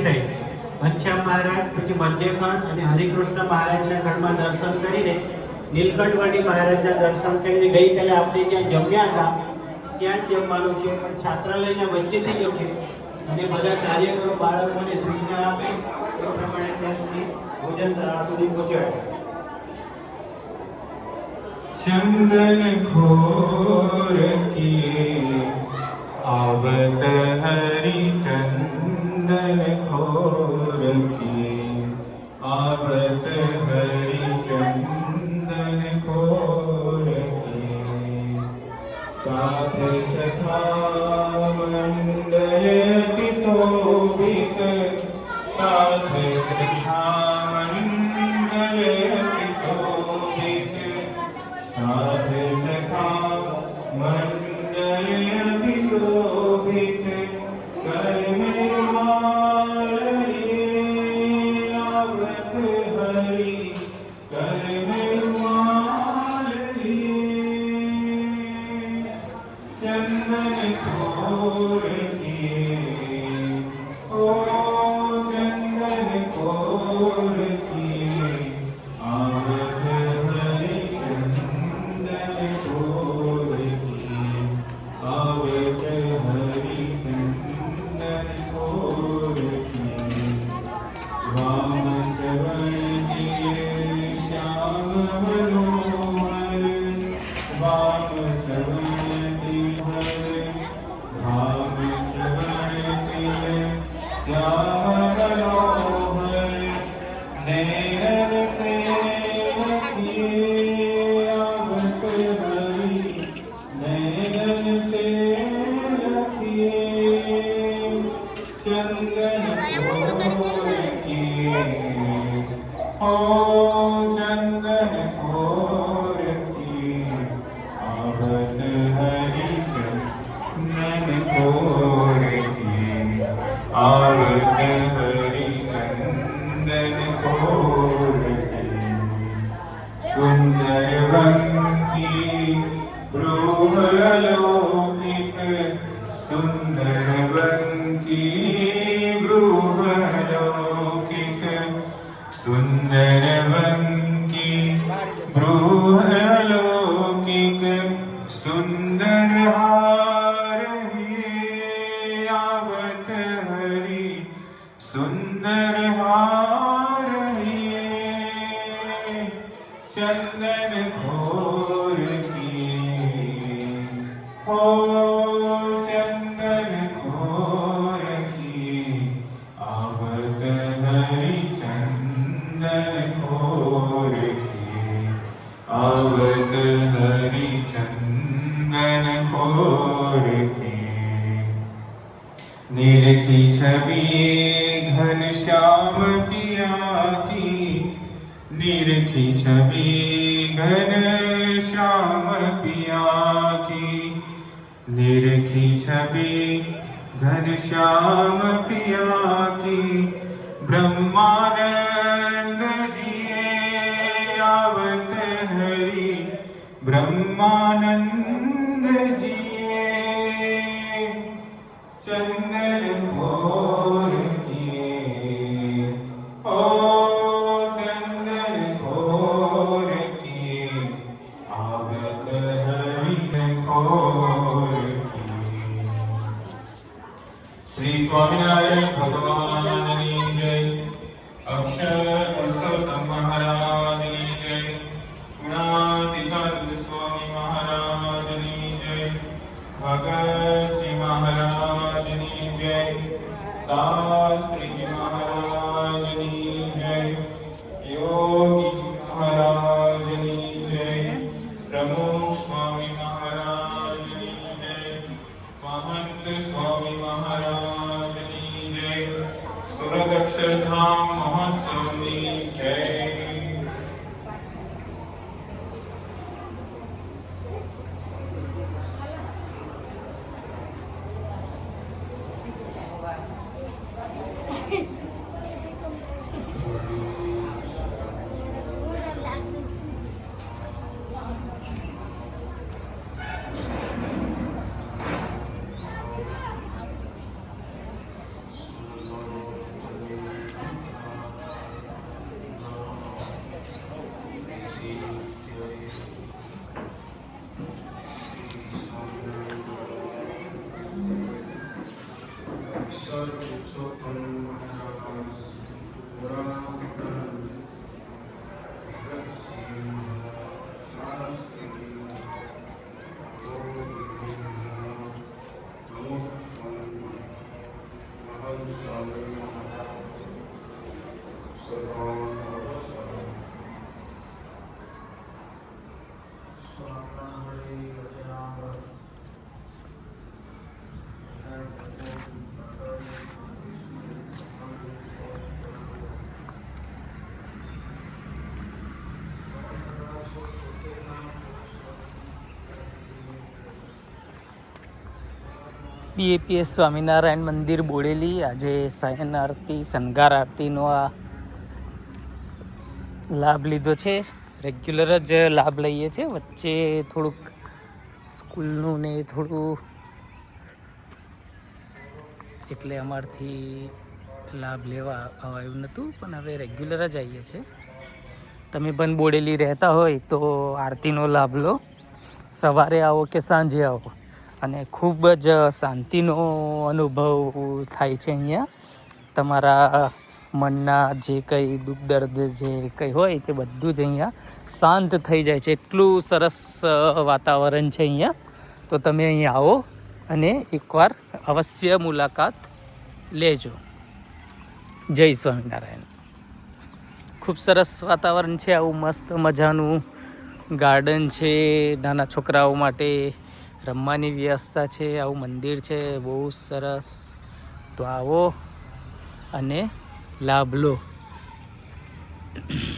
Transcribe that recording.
Side Ghanshyam Maharaj, પછી મધ્યખંડ અને હરિકૃષ્ણ મહારાજના ખંડમાં દર્શન કરીને નીલકંઠવટી મહારાજના દર્શન કરીને ગઈકાલે આપણે જ્યાં જમ્યા હતા ત્યાં જ જમવાનું છે, પણ છાત્રાલયના વચ્ચેથી જ છે અને બધા કાર્યકરો બાળકોને સૂચના આપે એ પ્રમાણે ત્યાં સુધી ભોજન શાળા સુધી પહોંચાડે. चंदन घोर किए आवत हरि चंदन घोर किए आवत हरि चंदन घोर किए साध सखा मंडल शोभित साध सखा मंडल शोभित साध सखा मंडल अभिशोभित कर निर्माल आवत हरि कर निर्माल चंदन घोर किए ओ चंदन घोर किए आवत हरि चंदन घोर किए आवत हरि चंदन घोर किए वाम श्रवण किए श्याम मनोहर वाम श्रवण किए वाम श्रवण किए श्याम मनोहर नैन से लखिए आवत हरि नैन से लखिए चंदन घोर किए ओ चंदन घोर किए आवत हरि चंदन घोर किए आवत हरि चंदन घोर किए सुंदर वंकी बृहलोकित सुंदर वंकी बृहलोकित सुंदर वंकी बृहलोकिक सुंदर हार आवत हरि सुंदर हार चंदन घोर किए हो चंदन घोर किए आवत हरि चंदन घोर किए आवत हरि चंदन घोर किए निरखी छवि घनश्याम पिया की निरखी छवि घनश्याम पिया की निरखी छवि घनश्याम पिया की ब्रह्मानंद जिए आवत हरि ब्रह्मानंद जिए चंदन घोर किए ओ चंदन घोर किए आवत हरि घोर किए श्री स्वामिनारायण भगवान की जय अक्षर पुरुषोत्तम महाराज की जय गुणातीतानंद स्वामी महाराज की जय भगत जी महाराज की जय शास्त्री जी महाराज की जय योगी जी महाराज की जय प्रमुख स्वामी महाराज की जय महंत स्वामी महाराज की जय सुरत अक्षरधाम महोत्सव की जय BAPS સ્વામિનારાયણ મંદિર બોડેલી આજે શયન આરતી શણગાર આરતીનો આ લાભ લીધો છે. રેગ્યુલર જ લાભ લઈએ છીએ. વચ્ચે થોડુંક સ્કૂલનું ને થોડું એટલે અમારથી લાભ લેવા આવ્યું નહોતું, પણ હવે રેગ્યુલર જ આવીએ છીએ. તમે પણ બોડેલી રહેતા હોય તો આરતીનો લાભ લો. સવારે આવો કે સાંજે આવો અને ખૂબ જ શાંતિનો અનુભવ થાય છે. અહીંયા તમારા મનના જે કંઈ દુઃખ દર્દ જે કંઈ હોય તે બધું જ અહીંયા શાંત થઈ જાય છે. એટલું સરસ વાતાવરણ છે અહીંયા. તો તમે અહીંયા આવો અને એકવાર અવશ્ય મુલાકાત લેજો. જય સ્વામિનારાયણ. ખૂબ સરસ વાતાવરણ છે. આવું મસ્ત મજાનું ગાર્ડન છે. નાના છોકરાઓ માટે રમવાની વ્યવસ્થા છે. આવું મંદિર છે બહુ સરસ. તો આવો અને લાભ લો.